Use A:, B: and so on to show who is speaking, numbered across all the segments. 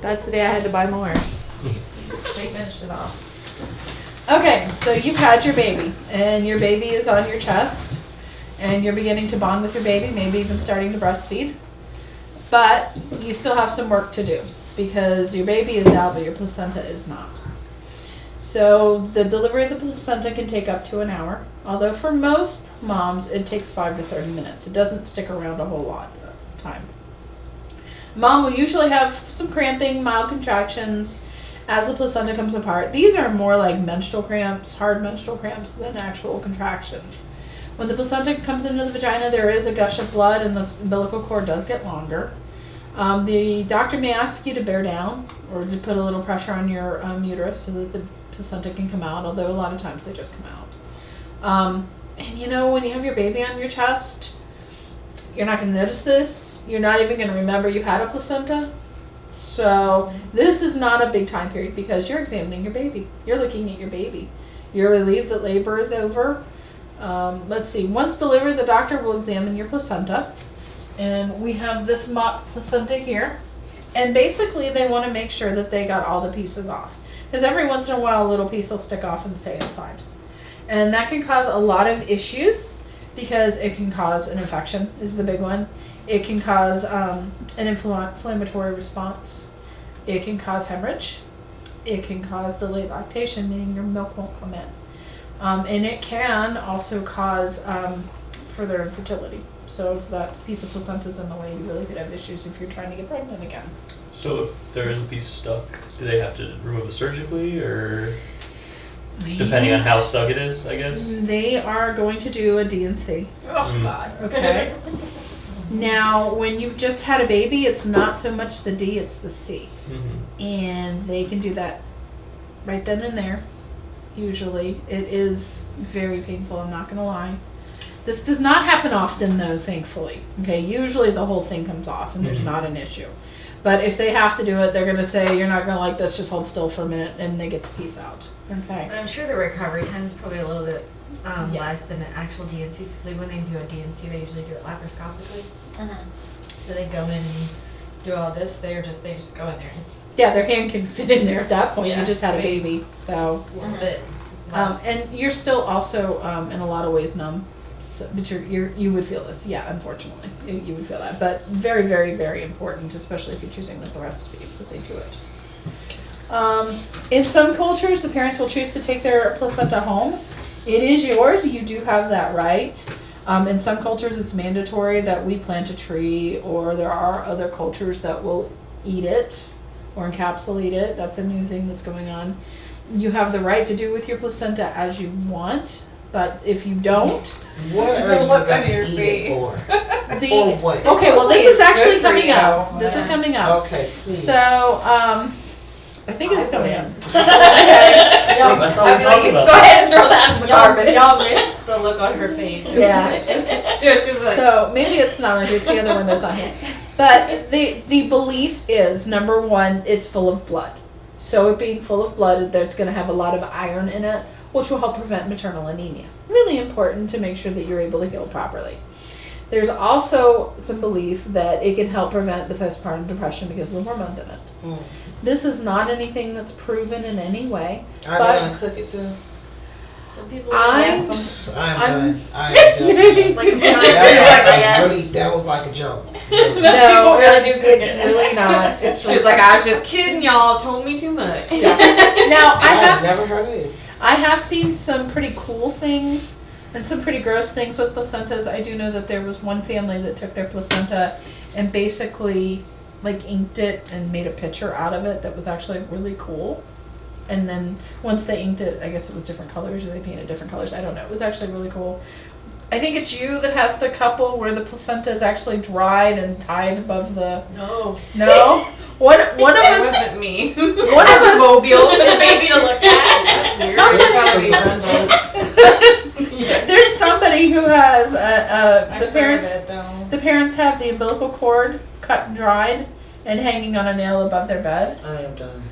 A: That's the day I had to buy more. They finished it off.
B: Okay, so you've had your baby, and your baby is on your chest, and you're beginning to bond with your baby, maybe even starting to breastfeed. But you still have some work to do because your baby is out, but your placenta is not. So the delivery of the placenta can take up to an hour, although for most moms it takes 5 to 30 minutes. It doesn't stick around a whole lot of time. Mom will usually have some cramping, mild contractions as the placenta comes apart. These are more like menstrual cramps, hard menstrual cramps, than actual contractions. When the placenta comes into the vagina, there is a gush of blood and the umbilical cord does get longer. The doctor may ask you to bear down or to put a little pressure on your uterus so that the placenta can come out, although a lot of times they just come out. And you know, when you have your baby on your chest, you're not going to notice this. You're not even going to remember you had a placenta. So this is not a big time period because you're examining your baby. You're looking at your baby. You're relieved that labor is over. Let's see. Once delivered, the doctor will examine your placenta. And we have this mock placenta here. And basically they want to make sure that they got all the pieces off. Because every once in a while a little piece will stick off and stay inside. And that can cause a lot of issues because it can cause an infection is the big one. It can cause an inflammatory response. It can cause hemorrhage. It can cause delayed lactation, meaning your milk won't come in. And it can also cause further infertility. So if that piece of placenta is in the way, you really could have issues if you're trying to get pregnant again.
C: So if there is a piece stuck, do they have to remove it surgically, or depending on how stuck it is, I guess?
B: They are going to do a D&C.
A: Oh, God.
B: Okay. Now, when you've just had a baby, it's not so much the D, it's the C.
C: Mm-hmm.
B: And they can do that right then and there, usually. It is very painful, I'm not going to lie. This does not happen often, though, thankfully. Okay, usually the whole thing comes off and there's not an issue. But if they have to do it, they're going to say, you're not going to like this, just hold still for a minute, and they get the piece out. Okay.
D: But I'm sure the recovery time is probably a little bit
B: Yeah.
D: less than an actual DNC, because like when they do a DNC, they usually do it laparoscopically. So they go in and do all this. They just go in there.
B: Yeah, their hand can fit in there at that point.
D: Yeah,
B: You just had a
D: they-
B: baby, so.
D: It's a little bit less.
B: And you're still also in a lot of ways numb, so, but you would feel this. Yeah, unfortunately, you would feel that. But very, very, very important, especially if you're choosing to breastfeed, that they do it. In some cultures, the parents will choose to take their placenta home. It is yours. You do have that right. In some cultures, it's mandatory that we plant a tree, or there are other cultures that will eat it or encapsulate it. That's a new thing that's going on. You have the right to do with your placenta as you want, but if you don't,
E: What are you going to eat it for? For what?
B: Okay, well, this is actually coming up. This is coming up.
E: Okay, please.
B: So, I think it's coming up.
C: I thought we
D: I'd be like,
C: talked about
D: go ahead and throw that in the
A: Y'all
D: garbage.
A: missed the look on her face.
B: Yeah.
D: She was like,
B: So maybe it's not on here, it's the other one that's on here. But the belief is, number one, it's full of blood. So it being full of blood, there's going to have a lot of iron in it, which will help prevent maternal anemia. Really important to make sure that you're able to heal properly. There's also some belief that it can help prevent the postpartum depression because of the hormones in it.
E: Mm.
B: This is not anything that's proven in any way.
E: Are
B: but-
E: they going to cook it too?
A: Some people
B: I'm-
A: have some.
E: I'm
B: I'm-
E: done. I am done.
A: Like a
E: That was really, that was like a joke. Really.
B: No,
A: People really do cook
B: it's
A: it.
B: really not. It's
F: She was like, I was just kidding, y'all told me too much.
B: Yeah. Now
E: I've never heard of this.
B: I have seen some pretty cool things and some pretty gross things with placentas. I do know that there was one family that took their placenta and basically like inked it and made a picture out of it that was actually really cool. And then once they inked it, I guess it was different colors or they painted different colors. I don't know. It was actually really cool. I think it's you that has the couple where the placenta is actually dried and tied above the.
A: No.
B: No? One of
F: It
B: us.
F: wasn't me.
B: One of
A: As a
B: us.
A: mobile for the baby to look at.
B: Sometimes there's somebody who has the parents have the umbilical cord cut and dried and hanging on a nail above their bed.
E: I am done.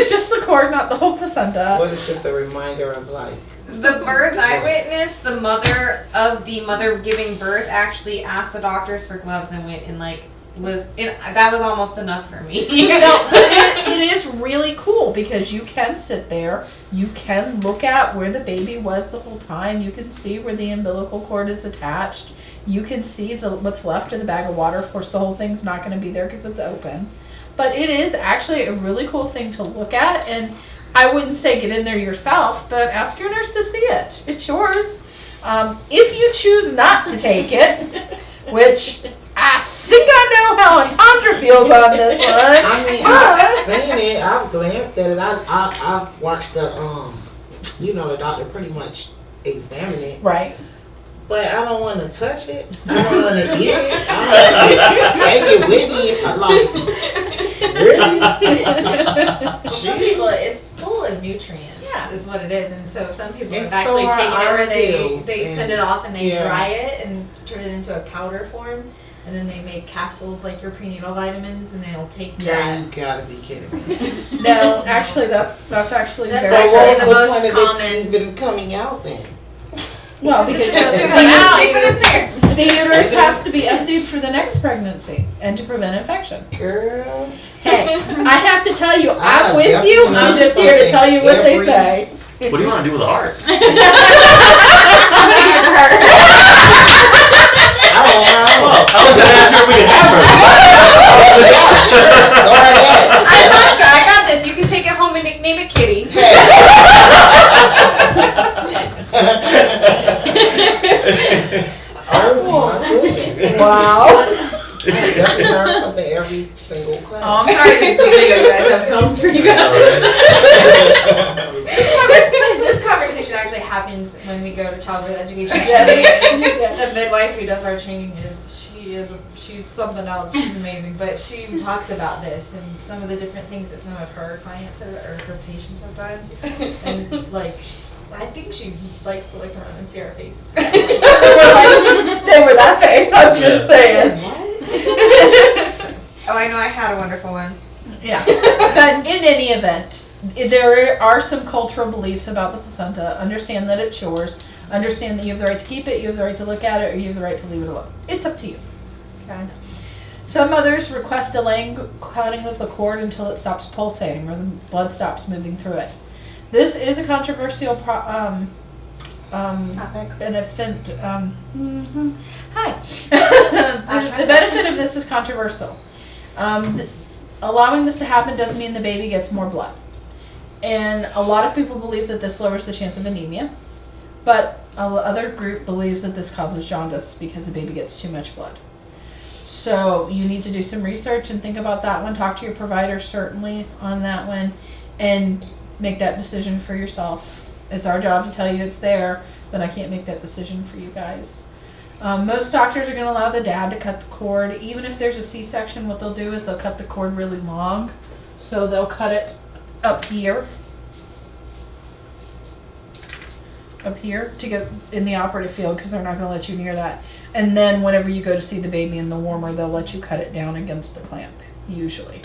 B: Just the cord, not the whole placenta.
E: What is just a reminder of like?
F: The birth I witnessed, the mother giving birth actually asked the doctors for gloves and went and like that was almost enough for me.
B: No, but it is really cool because you can sit there, you can look at where the baby was the whole time, you can see where the umbilical cord is attached, you can see what's left of the bag of water. Of course, the whole thing's not going to be there because it's open. But it is actually a really cool thing to look at, and I wouldn't say get in there yourself, but ask your nurse to see it. It's yours. If you choose not to take it, which I think I know how Antandra feels on this one.
E: I mean, I've seen it. I've glanced at it. I've watched the the doctor pretty much examine it.
B: Right.
E: But I don't want to touch it. I don't want to eat it. I don't want to take it with me. I'm like, really?
D: Some people, it's full of nutrients,
B: Yeah.
D: is what it is. And so some people
E: And
D: have
E: so
D: actually
E: are
D: taken it where
E: iron
D: they
E: pills
D: send
E: and-
D: it off and they
E: yeah.
D: dry it and turn it into a powder form. And then they make capsules like your prenatal vitamins, and they'll take
E: Girl,
D: that.
E: you gotta be kidding me.
B: No, actually, that's actually
D: That's
B: very
D: actually
E: What
D: the
E: was
D: most
E: point of it
D: common.
E: even coming out then?
B: well because
D: This is
B: the,
D: just out.
F: Keep it in there.
B: the uterus has to be emptied for the next pregnancy and to prevent infection.
E: Girl.
B: Hey, I have to tell you,
E: I
B: I'm with you.
E: definitely
B: I'm just here to tell you what they
E: every-
B: say.
C: What do you want to do with the hearts?
E: I don't know.
C: Well, I was gonna ask her if we could have her.
E: Go right ahead.
F: I got this. You can take it home and nickname it Kitty.
E: Oh my goodness.
B: Wow.
E: I definitely learn something every single class.
D: Oh, I'm sorry, this is the video you guys have filmed for you guys. This conversation actually happens when we go to childbirth education training. The midwife who does our training she's something else. She's amazing, but she talks about this and some of the different things that some of her clients or her patients have done, and like I think she likes to look around and see our faces.
B: They were that face. I'm just saying.
F: Oh, I know. I had a wonderful one.
B: Yeah. But in any event, there are some cultural beliefs about the placenta. Understand that it's yours. Understand that you have the right to keep it, you have the right to look at it, or you have the right to leave it alone. It's up to you. Okay. Some mothers request delaying cutting of the cord until it stops pulsating or the blood stops moving through it. This is a controversial
F: Topic.
B: benefit. Hi. The benefit of this is controversial. Allowing this to happen doesn't mean the baby gets more blood. And a lot of people believe that this lowers the chance of anemia. But other group believes that this causes jaundice because the baby gets too much blood. So you need to do some research and think about that one. Talk to your provider certainly on that one and make that decision for yourself. It's our job to tell you it's there, but I can't make that decision for you guys. Most doctors are going to allow the dad to cut the cord. Even if there's a C-section, what they'll do is they'll cut the cord really long. So they'll cut it up here to get in the operative field because they're not going to let you near that. And then whenever you go to see the baby in the warmer, they'll let you cut it down against the clamp, usually.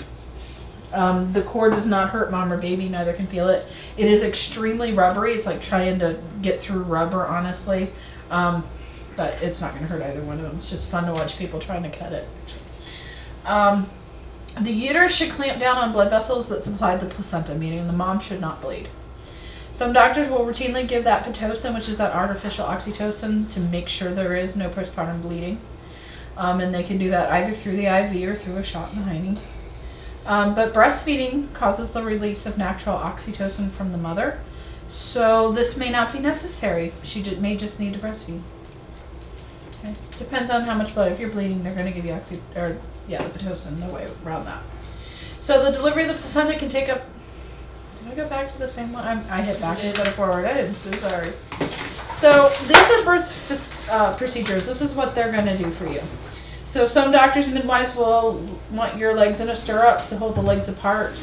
B: The cord does not hurt mom or baby, neither can feel it. It is extremely rubbery. It's like trying to get through rubber, honestly. But it's not going to hurt either one of them. It's just fun to watch people trying to cut it. The uterus should clamp down on blood vessels that supply the placenta, meaning the mom should not bleed. Some doctors will routinely give that Pitocin, which is that artificial oxytocin, to make sure there is no postpartum bleeding. And they can do that either through the IV or through a shot in the hiney. But breastfeeding causes the release of natural oxytocin from the mother. So this may not be necessary. She may just need to breastfeed. Okay. Depends on how much blood. If you're bleeding, they're going to give you the Pitocin, no way around that. So the delivery of the placenta can take up... Did I go back to the same one? I hit back instead of forward. I am so sorry. So these are birth procedures. This is what they're going to do for you. So some doctors and midwives will want your legs in a stirrup to hold the legs apart.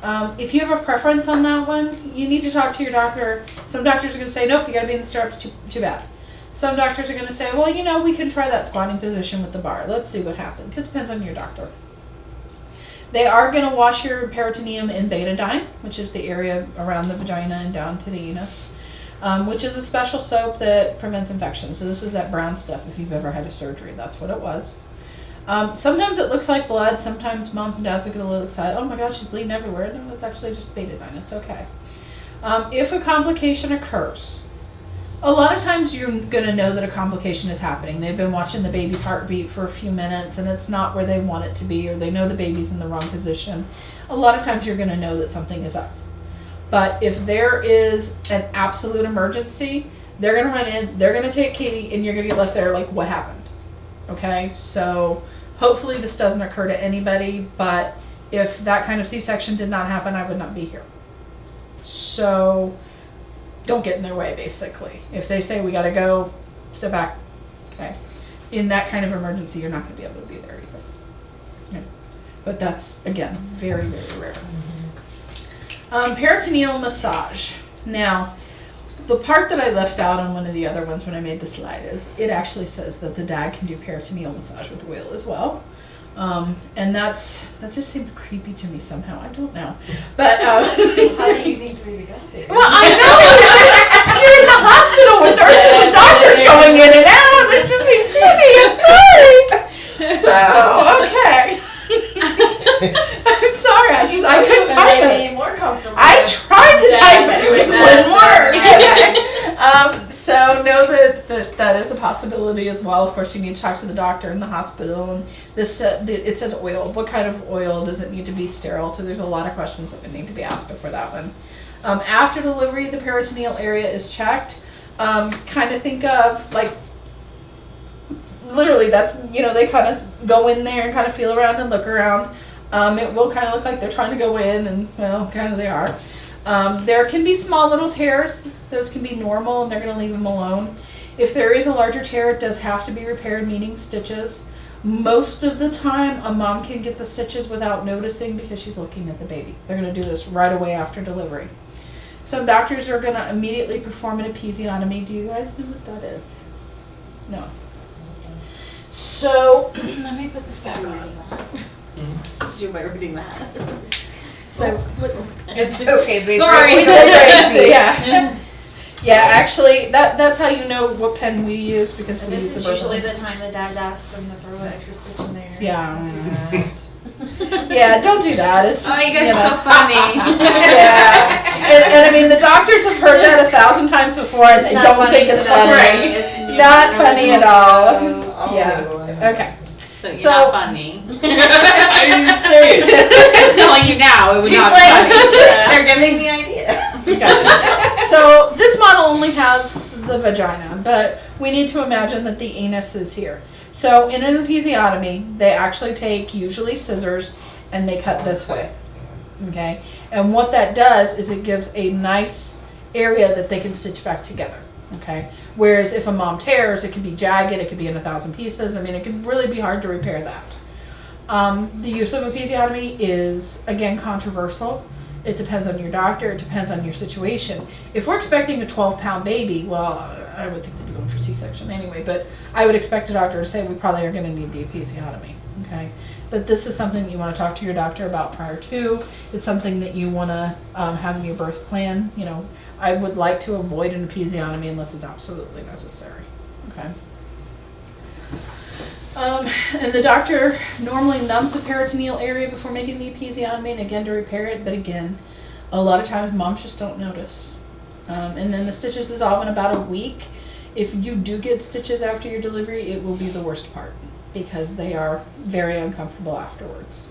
B: If you have a preference on that one, you need to talk to your doctor. Some doctors are going to say, nope, you got to be in the stirrups, too bad. Some doctors are going to say, well, we can try that squatting position with the bar. Let's see what happens. It depends on your doctor. They are going to wash your peritoneum in betadine, which is the area around the vagina and down to the anus, which is a special soap that prevents infection. So this is that brown stuff if you've ever had a surgery. That's what it was. Sometimes it looks like blood. Sometimes moms and dads will get a little excited. Oh my gosh, she's bleeding everywhere. No, it's actually just betadine. It's okay. If a complication occurs, a lot of times you're going to know that a complication is happening. They've been watching the baby's heartbeat for a few minutes and it's not where they want it to be, or they know the baby's in the wrong position. A lot of times you're going to know that something is up. But if there is an absolute emergency, they're going to run in, they're going to take Katie, and you're going to get left there like, what happened? Okay, so hopefully this doesn't occur to anybody, but if that kind of C-section did not happen, I would not be here. So don't get in their way, basically. If they say we got to go, step back. Okay. In that kind of emergency, you're not going to be able to be there either. Yeah. But that's, again, very, very rare. Peritoneal massage. Now, the part that I left out on one of the other ones when I made the slide is it actually says that the dad can do peritoneal massage with oil as well. And that just seemed creepy to me somehow. I don't know. But
D: How do you think we got there?
B: well, I know you're in the hospital with nurses and doctors going in and out. It just seemed creepy. I'm sorry. So okay. I'm sorry. I couldn't type it.
D: More comfortable.
B: I tried to type it. It just wouldn't work. Okay. So know that is a possibility as well. Of course, you need to talk to the doctor in the hospital. And this it says oil. What kind of oil? Does it need to be sterile? So there's a lot of questions that would need to be asked before that one. After delivery, the peritoneal area is checked. Kind of think of like literally that's they kind of go in there and kind of feel around and look around. It will kind of look like they're trying to go in, and well, kind of they are. There can be small little tears. Those can be normal, and they're going to leave them alone. If there is a larger tear, it does have to be repaired, meaning stitches. Most of the time, a mom can get the stitches without noticing because she's looking at the baby. They're going to do this right away after delivery. Some doctors are going to immediately perform an episiotomy. Do you guys know what that is? No. So, let me put this back on.
F: Do you mind reading that?
B: So,
F: It's okay. They
B: sorry.
F: Sorry.
B: Yeah. Yeah, actually, that's how you know what pen we use because we
D: This
B: use
D: is
B: the
D: usually
B: Bertolds.
D: the time the dads ask them to throw an extra stitch in there.
B: Yeah. Yeah, don't do that. It's just,
F: Oh, you guys are so funny.
B: Yeah. And I mean, the doctors have heard that 1,000 times before and
D: It's
B: they
D: not
B: don't
D: funny
B: think
D: to
B: it's
D: them.
B: funny.
D: It's
B: Not funny at all.
E: Oh,
B: Yeah.
E: Lord.
B: Okay.
F: So you're
B: So-
F: not funny.
C: I didn't say it.
F: I'm telling you now, it would
E: He's
F: not
E: like,
F: be funny.
E: they're giving me ideas.
B: So this model only has the vagina, but we need to imagine that the anus is here. So in an episiotomy, they actually take usually scissors and they cut this way. Okay? And what that does is it gives a nice area that they can stitch back together. Okay? Whereas if a mom tears, it could be jagged, it could be in 1,000 pieces. I mean, it can really be hard to repair that. The use of episiotomy is, again, controversial. It depends on your doctor. It depends on your situation. If we're expecting a 12-pound baby, well, I would think they'd be going for C-section anyway, but I would expect a doctor to say we probably are going to need the episiotomy, okay? But this is something that you want to talk to your doctor about prior to. It's something that you want to have in your birth plan. You know, I would like to avoid an episiotomy unless it's absolutely necessary, okay? And the doctor normally numbs the peritoneal area before making the episiotomy, and again to repair it. But again, a lot of times moms just don't notice. And then the stitches dissolve in about a week. If you do get stitches after your delivery, it will be the worst part because they are very uncomfortable afterwards.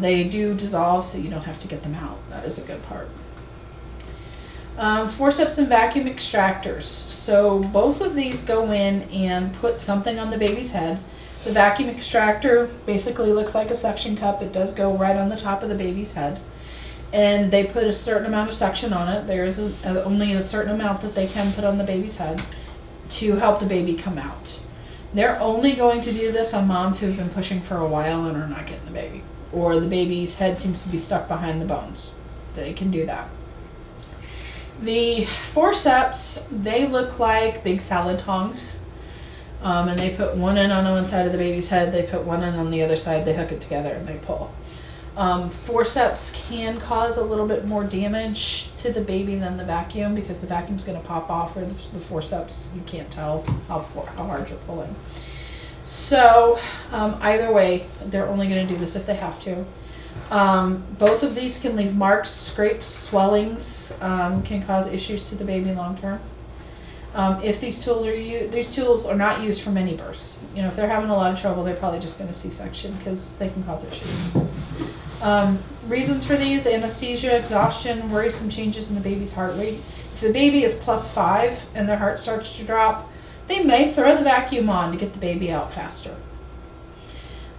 B: They do dissolve, so you don't have to get them out. That is a good part. Forceps and vacuum extractors. So both of these go in and put something on the baby's head. The vacuum extractor basically looks like a suction cup. It does go right on the top of the baby's head. And they put a certain amount of suction on it. There is only a certain amount that they can put on the baby's head to help the baby come out. They're only going to do this on moms who've been pushing for a while and are not getting the baby. Or the baby's head seems to be stuck behind the bones. They can do that. The forceps, they look like big salad tongs. And they put one in on one side of the baby's head, they put one in on the other side, they hook it together and they pull. Forceps can cause a little bit more damage to the baby than the vacuum because the vacuum's going to pop off, or the forceps, you can't tell how hard you're pulling. So, either way, they're only going to do this if they have to. Both of these can leave marks, scrapes, swellings, can cause issues to the baby long term. If these tools are not used for many births. You know, if they're having a lot of trouble, they're probably just going to C-section because they can cause issues. Reasons for these: anesthesia, exhaustion, worrisome changes in the baby's heart rate. If the baby is +5 and their heart starts to drop, they may throw the vacuum on to get the baby out faster.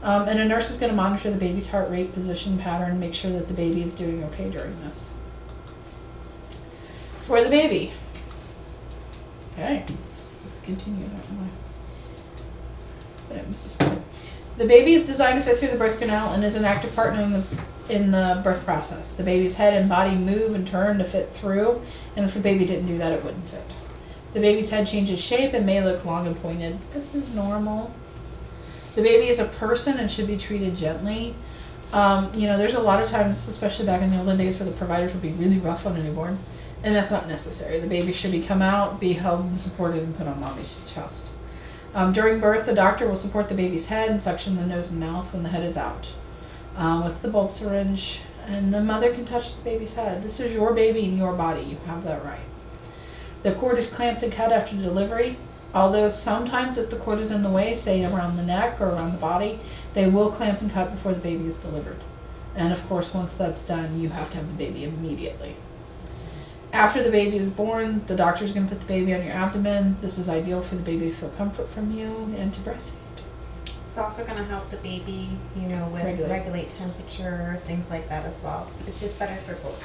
B: And a nurse is going to monitor the baby's heart rate, position, pattern, make sure that the baby is doing okay during this. For the baby. Okay. Continue. I don't know why. But I missed a slide. The baby is designed to fit through the birth canal and is an active partner in the birth process. The baby's head and body move and turn to fit through, and if the baby didn't do that, it wouldn't fit. The baby's head changes shape and may look long and pointed. This is normal. The baby is a person and should be treated gently. There's a lot of times, especially back in the olden days, where the providers would be really rough on a newborn, and that's not necessary. The baby should come out, be held and supported, and put on mommy's chest. During birth, the doctor will support the baby's head and suction the nose and mouth when the head is out with the bulb syringe, and the mother can touch the baby's head. This is your baby and your body. You have that right. The cord is clamped and cut after delivery. Although sometimes if the cord is in the way, say around the neck or around the body, they will clamp and cut before the baby is delivered. And of course, once that's done, you have to have the baby immediately. After the baby is born, the doctor is going to put the baby on your abdomen. This is ideal for the baby to feel comfort from you and to breastfeed.
F: It's also going to help the baby, with regulate temperature, things like that as well. It's just better for both.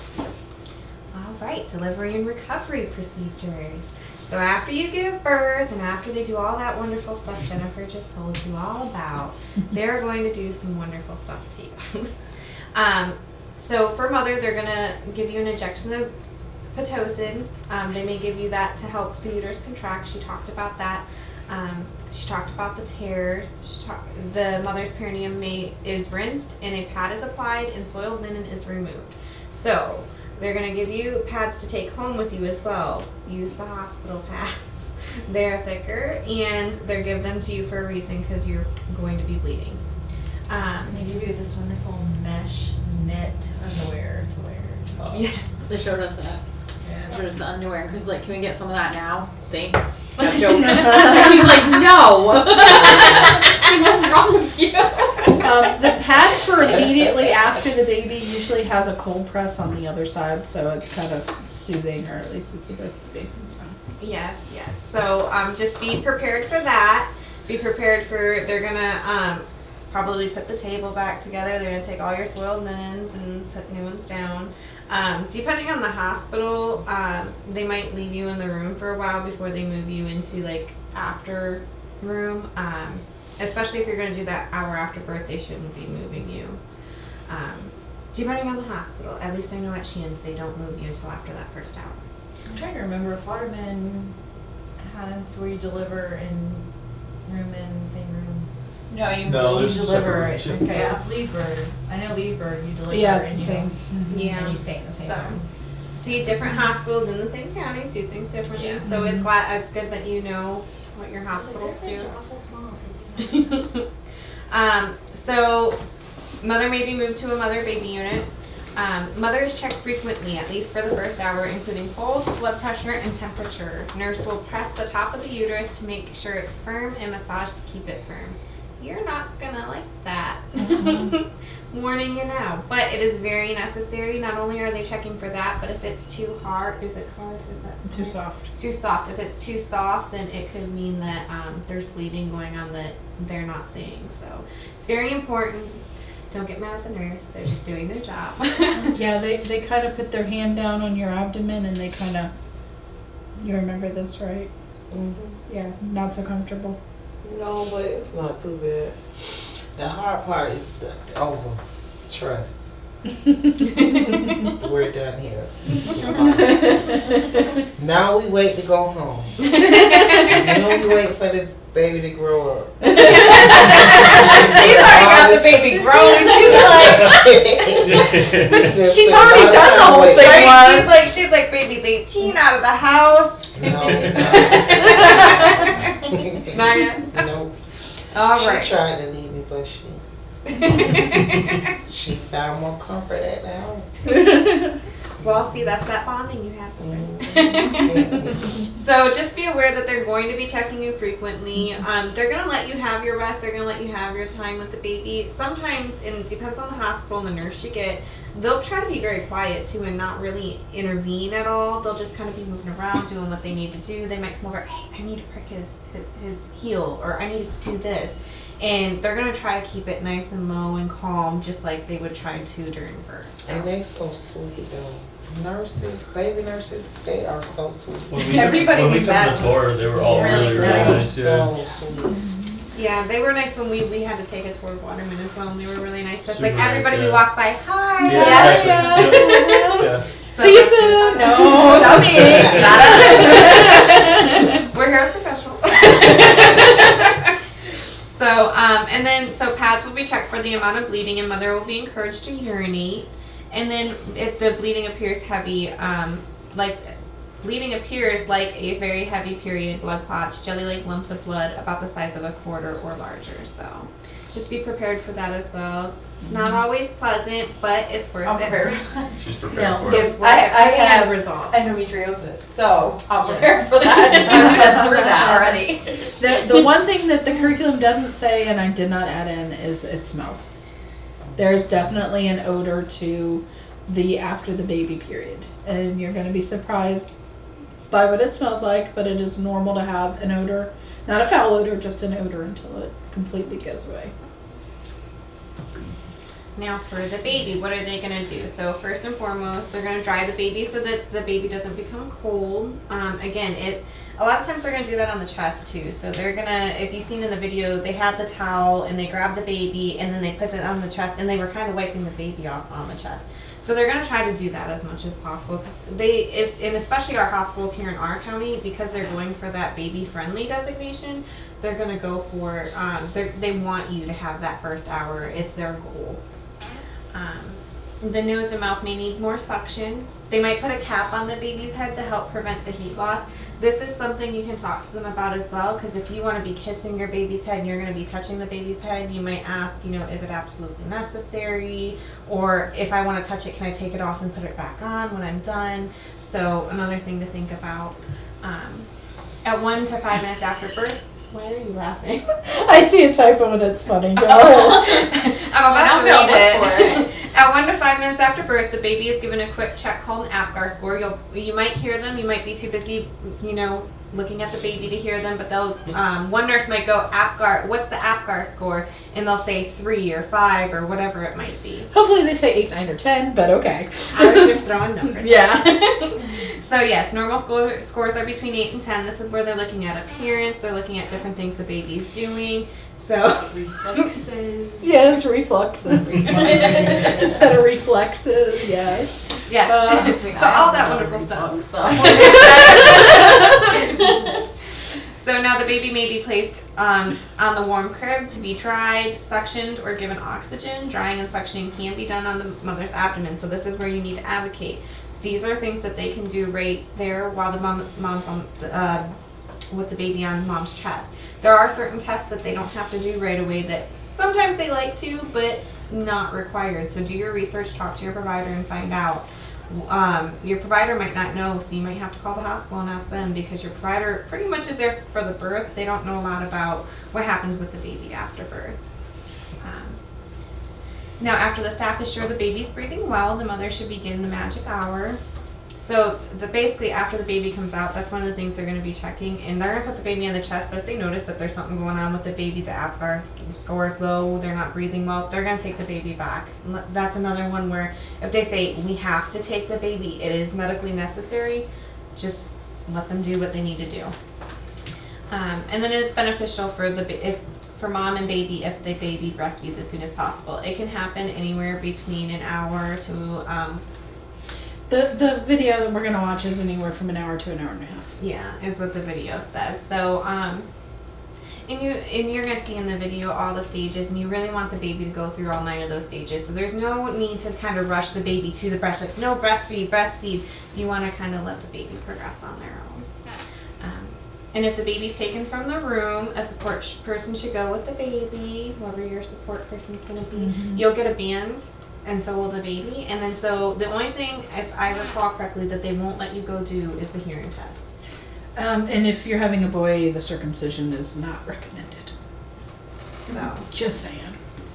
F: All right, delivery and recovery procedures. So after you give birth and after they do all that wonderful stuff Jennifer just told you all about, they're going to do some wonderful stuff to you. So for mother, they're going to give you an injection of Pitocin. They may give you that to help the uterus contract. She talked about that. She talked about the tears. The mother's perineum is rinsed and a pad is applied and soiled linen is removed. So they're going to give you pads to take home with you as well. Use the hospital pads. They're thicker and they give them to you for a reason because you're going to be bleeding.
D: They give you this wonderful mesh net underwear to wear.
C: Oh.
F: Yes.
A: They showed us that.
D: Yes.
A: Showed us the underwear. Because, can we get some of that now? See? No jokes. She's like, no. What's wrong with you?
B: The pad for immediately after the baby usually has a cold press on the other side, so it's kind of soothing, or at least it's supposed to be. So.
F: Yes. So just be prepared for that. Be prepared for, they're going to probably put the table back together. They're going to take all your soiled linens and put new ones down. Depending on the hospital, they might leave you in the room for a while before they move you into after room. Especially if you're going to do that hour after birth, they shouldn't be moving you. Depending on the hospital, at least I know at Sheehan's they don't move you until after that first hour.
D: I'm trying to remember if Waterman has where you deliver in the same room.
A: No, you
C: No,
D: You
C: there's
D: deliver
C: separate
D: it.
C: too.
D: Okay, it's Leesburg. I know Leesburg, you deliver
B: Yeah, it's
D: and
B: the
D: you-
B: same.
F: Yeah.
D: And you stay in the same
F: So,
D: room.
F: see, different hospitals in the same county do things differently.
D: Yeah.
F: So it's good that you know what your hospitals do. So mother may be moved to a mother baby unit. Mother is checked frequently, at least for the first hour, including pulse, blood pressure, and temperature. Nurse will press the top of the uterus to make sure it's firm and massage to keep it firm. You're not gonna like that. Warning you now. But it is very necessary. Not only are they checking for that, but if it's too hard, is it hard? Is that
B: Too soft.
F: Too soft. If it's too soft, then it could mean that there's bleeding going on that they're not seeing. So it's very important. Don't get mad at the nurse. They're just doing their job.
B: Yeah, they kind of put their hand down on your abdomen and they kind of, you remember this, right?
E: Mm-hmm.
B: Yeah, not so comfortable.
E: No, but it's not too bad. The hard part is the over trust. We're done here. It's just like, now we wait to go home. Then we wait for the baby to grow up.
F: She's already got the baby grown.
B: She's already done the whole thing
F: Right?
B: once.
F: She's like, baby's 18 out of the house.
E: No.
F: Not yet.
E: Nope.
D: All
E: She
D: right.
E: tried to leave me, but she found more comfort at the house.
F: Well, see, that's that bonding you have with her.
E: Mhm.
F: So just be aware that they're going to be checking you frequently. They're going to let you have your rest. They're going to let you have your time with the baby. Sometimes, and it depends on the hospital and the nurse you get, they'll try to be very quiet too and not really intervene at all. They'll just kind of be moving around, doing what they need to do. They might come over, hey, I need to prick his heel, or I need to do this. And they're going to try to keep it nice and low and calm, just like they would try to during birth.
E: And they so sweet though. Nurses, baby nurses, they are so sweet.
C: When we
D: Everybody
C: took, when we
D: we
C: took
D: met
C: the tour, they were all really, really
E: They are
C: nice. Yeah.
E: so sweet.
F: Yeah, they were nice when we had to take a tour of Waterman as well, and they were really nice. Just
C: Super
F: like everybody
C: nice,
F: we
C: yeah.
F: walked by, hi.
C: Yeah, exactly. Yeah.
F: So-
B: See you soon. No, not me.
F: We're here as professionals. So, so pads will be checked for the amount of bleeding, and mother will be encouraged to urinate. And then if the bleeding appears heavy, bleeding appears like a very heavy period, blood clots, jelly-like lumps of blood about the size of a quarter or larger. So just be prepared for that as well. It's not always pleasant, but it's worth
D: I'm
F: it.
D: prepared.
C: She's prepared
B: No,
C: for it.
F: It's worth
D: I
F: it for the
D: have
F: end result.
D: endometriosis, so I'm prepared for that. I've been through that already.
B: The one thing that the curriculum doesn't say, and I did not add in, is it smells. There's definitely an odor to the after the baby period, and you're going to be surprised by what it smells like, but it is normal to have an odor, not a foul odor, just an odor until it completely goes away.
F: Now for the baby, what are they going to do? So first and foremost, they're going to dry the baby so that the baby doesn't become cold. A lot of times they're going to do that on the chest too. So they're going to, if you've seen in the video, they had the towel and they grabbed the baby and then they put it on the chest and they were kind of wiping the baby off on the chest. So they're going to try to do that as much as possible. 'Cause and especially our hospitals here in our county, because they're going for that baby-friendly designation, they're going to go for, they want you to have that first hour. It's their goal. The nose and mouth may need more suction. They might put a cap on the baby's head to help prevent the heat loss. This is something you can talk to them about as well, because if you want to be kissing your baby's head and you're going to be touching the baby's head, you might ask, is it absolutely necessary? Or if I want to touch it, can I take it off and put it back on when I'm done? So another thing to think about. At 1 to 5 minutes after birth, why are you laughing?
B: I see a typo and it's funny. Go ahead.
F: I'm about to
D: Now
F: read
D: go
F: it. At 1 to 5 minutes after birth, the baby is given a quick check called an APGAR score. You might hear them. You might be too busy, looking at the baby to hear them. But they'll one nurse might go, APGAR. What's the APGAR score? And they'll say 3 or 5 or whatever it might be.
B: Hopefully they say 8, 9, or 10, but okay.
F: I was just throwing numbers.
B: Yeah.
F: So yes, normal scores are between 8 and 10. This is where they're looking at appearance. They're looking at different things the baby's doing. So
D: Reflexes.
B: Yes, refluxes. Instead of reflexes, yes.
F: yes, so all that wonderful stuff. So now the baby may be placed on the warm crib to be dried, suctioned, or given oxygen. Drying and suctioning can be done on the mother's abdomen. So this is where you need to advocate. These are things that they can do right there while the mom's on with the baby on mom's chest. There are certain tests that they don't have to do right away that sometimes they like to, but not required. So do your research, talk to your provider, and find out. Your provider might not know, so you might have to call the hospital and ask them, because your provider pretty much is there for the birth. They don't know a lot about what happens with the baby after birth. Now, after the staff is sure the baby's breathing well, the mother should begin the magic hour. So basically after the baby comes out, that's one of the things they're going to be checking. And they're going to put the baby on the chest, but if they notice that there's something going on with the baby, the APGAR score is low, they're not breathing well, they're going to take the baby back. That's another one where if they say, we have to take the baby, it is medically necessary, just let them do what they need to do. And then it's beneficial for mom and baby if the baby breastfeeds as soon as possible. It can happen anywhere between an hour to
B: The video that we're going to watch is anywhere from an hour to an hour and a half.
F: yeah, is what the video says. So and you're gonna see in the video all the stages, and you really want the baby to go through all 9 of those stages. So there's no need to kind of rush the baby to the breast, like no, breastfeed. You want to kind of let the baby progress on their own. And if the baby's taken from the room, a support person should go with the baby, whoever your support person's going to be.
B: Mhm.
F: You'll get a band, and so will the baby. And then so the only thing, if I recall correctly, that they won't let you go do is the hearing test.
B: And if you're having a boy, the circumcision is not recommended.
F: So.
B: Just saying.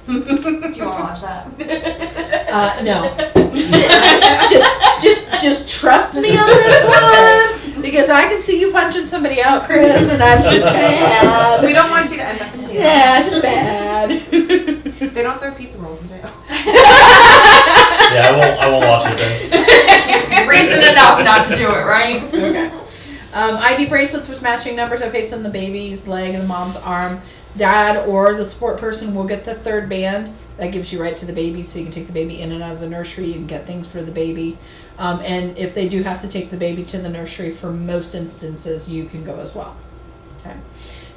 D: Do you want to watch that?
B: No. just trust me on this one, because I can see you punching somebody out, Chris, and that's just bad.
F: We don't want you to end up in jail.
B: Yeah, just bad.
F: They don't serve pizza rolls in jail.
C: Yeah, I won't watch it then.
A: Reason enough not to do it, right?
B: Okay. ID bracelets with matching numbers are placed on the baby's leg and the mom's arm. Dad or the support person will get the third band. That gives you right to the baby, so you can take the baby in and out of the nursery. You can get things for the baby. And if they do have to take the baby to the nursery, for most instances, you can go as well. Okay.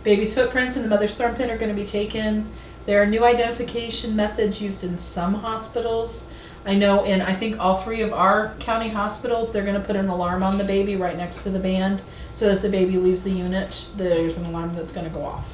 B: Baby's footprints and the mother's thumb print are going to be taken. There are new identification methods used in some hospitals. I know in, I think, all 3 of our county hospitals, they're going to put an alarm on the baby right next to the band. So if the baby leaves the unit, there's an alarm that's going to go off.